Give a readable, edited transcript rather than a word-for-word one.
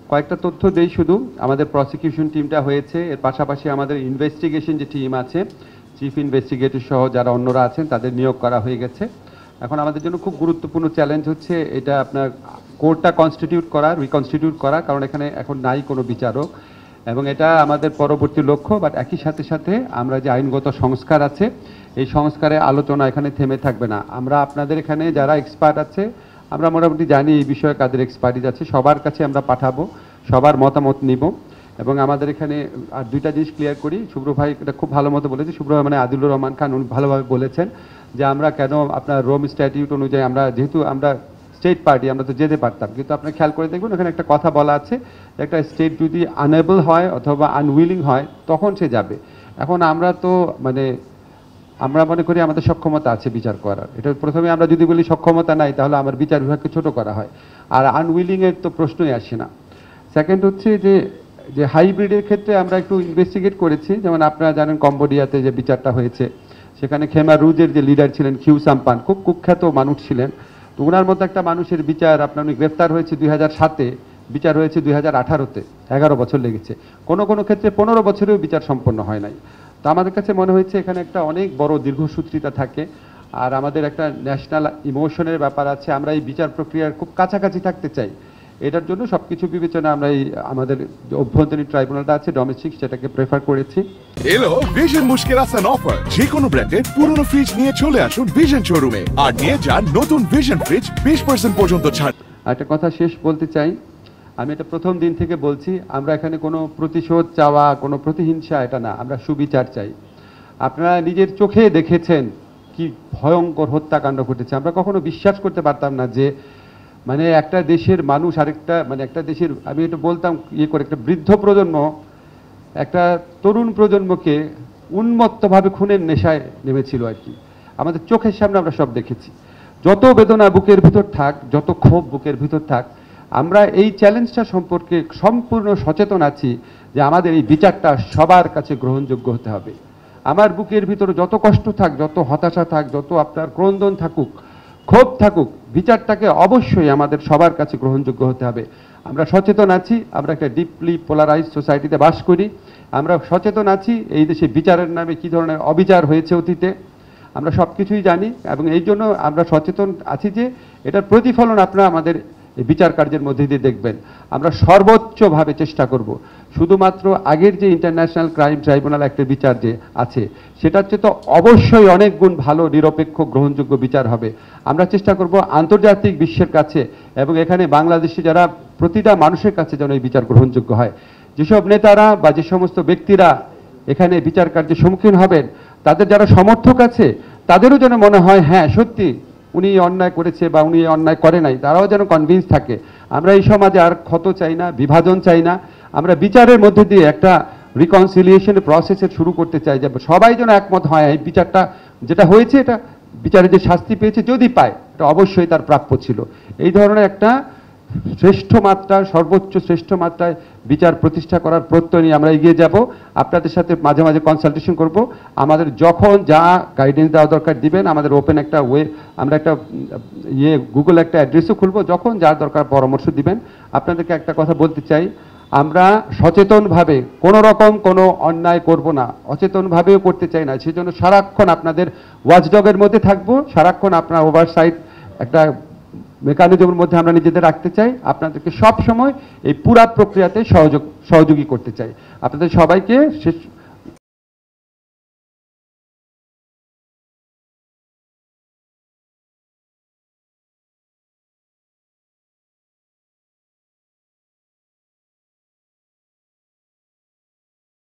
কয়েকটা তথ্য দেই শুধু। আমাদের প্রসিকিউশন টিমটা হয়েছে, এর পাশাপাশি আমাদের ইনভেস্টিগেশন যে টিম আছে, চিফ ইনভেস্টিগেটর সহ যারা অন্যরা আছেন তাদের নিয়োগ করা হয়ে গেছে। এখন আমাদের জন্য খুব গুরুত্বপূর্ণ চ্যালেঞ্জ হচ্ছে এটা আপনার কোর্টটা কনস্টিটিউট করা, রিকনস্টিটিউট করা, কারণ এখানে এখন নাই কোনো বিচারক, এবং এটা আমাদের পরবর্তী লক্ষ্য। বাট একই সাথে সাথে আমরা যে আইনগত সংস্কার আছে, এই সংস্কারে আলোচনা এখানে থেমে থাকবে না। আমরা আপনাদের এখানে যারা এক্সপার্ট আছে, আমরা মোটামুটি জানি এই বিষয়ে কাদের এক্সপার্টিজ আছে, সবার কাছে আমরা পাঠাবো, সবার মতামত নিব। এবং আমাদের এখানে আর দুইটা জিনিস ক্লিয়ার করি, শুভ্র ভাই এটা খুব ভালো মতো বলেছে, শুভ্র ভাই মানে আদিলুর রহমান খান, উনি ভালোভাবে বলেছেন যে আমরা কেন আপনার রোম স্ট্যাটিউট অনুযায়ী আমরা যেহেতু আমরা স্টেট পার্টি, আমরা তো যেতে পারতাম, কিন্তু আপনি খেয়াল করে দেখবেন ওখানে একটা কথা বলা আছে, একটা স্টেট যদি আনএবল হয় অথবা আনউইলিং হয় তখন সে যাবে। এখন আমরা তো মানে আমরা মনে করি আমাদের সক্ষমতা আছে বিচার করার। এটা প্রথমে আমরা যদি বলি সক্ষমতা নাই, তাহলে আমার বিচার বিভাগকে ছোট করা হয়, আর আনউইলিংয়ের তো প্রশ্নই আসে না। সেকেন্ড হচ্ছে যে যে হাইব্রিডের ক্ষেত্রে আমরা একটু ইনভেস্টিগেট করেছি, যেমন আপনারা জানেন কম্বোডিয়াতে যে বিচারটা হয়েছে, সেখানে খেমা রুজের যে লিডার ছিলেন খিউ সাম্পান, খুব কুখ্যাত মানুষ ছিলেন। তো ওনার মতো একটা মানুষের বিচার আপনার উনি গ্রেফতার হয়েছে 2007-এ, বিচার হয়েছে 2018-তে, 11 বছর লেগেছে। কোনো কোনো ক্ষেত্রে 15 বছরেও বিচার সম্পন্ন হয় নাই। তো আমাদের কাছে মনে হয়েছে এখানে একটা অনেক বড় দীর্ঘসূত্রিতা থাকে, আর আমাদের একটা ন্যাশনাল ইমোশনের ব্যাপার আছে। আমরা এই বিচার প্রক্রিয়ার খুব কাছাকাছি থাকতে চাই। এটার জন্য সব কিছু বিবেচনা আমরা এই আমাদের অভ্যন্তরীণ ট্রাইব্যুনালটা আছে ডোমেস্টিক, সেটাকে প্রেফার করেছি। এলো ভিশন মুশকিল আসান অফার, যে কোনো ব্র্যান্ডের পুরনো ফ্রিজ নিয়ে চলে আসুন ভিশন শোরুমে আর নিয়ে যান নতুন ভিশন ফ্রিজ 20% পর্যন্ত ছাড়। একটা কথা শেষ বলতে চাই, আমি এটা প্রথম দিন থেকে বলছি, আমরা এখানে কোনো প্রতিশোধ চাওয়া, কোনো প্রতিহিংসা এটা না, আমরা সুবিচার চাই। আপনারা নিজের চোখে দেখেছেন কি ভয়ঙ্কর হত্যাকাণ্ড ঘটেছে। আমরা কখনো বিশ্বাস করতে পারতাম না যে মানে একটা দেশের মানুষ আরেকটা মানে একটা দেশের, আমি এটা বলতাম ইয়ে করে, একটা বৃদ্ধ প্রজন্ম একটা তরুণ প্রজন্মকে উন্মত্তভাবে খুনের নেশায় নেমেছিল আর কি। আমাদের চোখের সামনে আমরা সব দেখেছি। যত বেদনা বুকের ভিতর থাক, যত ক্ষোভ বুকের ভিতর থাক, আমরা এই চ্যালেঞ্জটা সম্পর্কে সম্পূর্ণ সচেতন আছি যে আমাদের এই বিচারটা সবার কাছে গ্রহণযোগ্য হতে হবে। আমার বুকের ভিতরে যত কষ্ট থাক, যত হতাশা থাক, যত আপনার ক্রন্দন থাকুক, ক্ষোভ থাকুক, বিচারটাকে অবশ্যই আমাদের সবার কাছে গ্রহণযোগ্য হতে হবে। আমরা সচেতন আছি, আমরা একটা ডিপলি পোলারাইজ সোসাইটিতে বাস করি। আমরা সচেতন আছি এই দেশে বিচারের নামে কী ধরনের অবিচার হয়েছে অতীতে, আমরা সব কিছুই জানি, এবং এই জন্য আমরা সচেতন আছি যে এটার প্রতিফলন আপনারা আমাদের বিচার কার্যের মধ্যে দিয়ে দেখবেন। আমরা সর্বোচ্চভাবে চেষ্টা করব শুধুমাত্র আগের যে ইন্টারন্যাশনাল ক্রাইম ট্রাইব্যুনাল অ্যাক্টের বিচার যে আছে, সেটার চেয়ে তো অবশ্যই অনেক গুণ ভালো, নিরপেক্ষ, গ্রহণযোগ্য বিচার হবে। আমরা চেষ্টা করব আন্তর্জাতিক বিশ্বের কাছে এবং এখানে বাংলাদেশে যারা প্রতিটা মানুষের কাছে যেন এই বিচার গ্রহণযোগ্য হয়। যেসব নেতারা বা যে সমস্ত ব্যক্তিরা এখানে বিচার কার্যের সম্মুখীন হবেন, তাদের যারা সমর্থক আছে, তাদেরও যেন মনে হয় হ্যাঁ সত্যি উনি অন্যায় করেছে বা উনি অন্যায় করে নাই, তারাও যেন কনভিন্স থাকে। আমরা এই সমাজে আর ক্ষত চাই না, বিভাজন চাই না। আমরা বিচারের মধ্যে দিয়ে একটা রিকনসিলিয়েশনের প্রসেসের শুরু করতে চাই, যে সবাই যেন একমত হয় এই বিচারটা যেটা হয়েছে, এটা বিচারে যে শাস্তি পেয়েছে যদি পায়, এটা অবশ্যই তার প্রাপ্য ছিল। এই ধরনের একটা শ্রেষ্ঠ মাত্রায়, সর্বোচ্চ শ্রেষ্ঠ মাত্রায় বিচার প্রতিষ্ঠা করার প্রত্যয় নিয়ে আমরা এগিয়ে যাব। আপনাদের সাথে মাঝে মাঝে কনসালটেশন করব। আমাদের যখন যা গাইডেন্স দেওয়া দরকার দিবেন, আমাদের ওপেন একটা আমরা একটা গুগল একটা অ্যাড্রেসও খুলবো, যখন যার দরকার পরামর্শ দিবেন। আপনাদেরকে একটা কথা বলতে চাই, আমরা সচেতনভাবে কোনো রকম কোনো অন্যায় করব না, অচেতনভাবেও করতে চাই না। সেই জন্য সারাক্ষণ আপনাদের ওয়াচডগের মধ্যে থাকবো, সারাক্ষণ আপনার ওভারসাইট একটা মেকানিজমের মধ্যে আমরা নিজেদের রাখতে চাই। আপনাদেরকে সব সময় এই পুরা প্রক্রিয়াতে সহযোগী করতে চাই। আপনাদের সবাইকে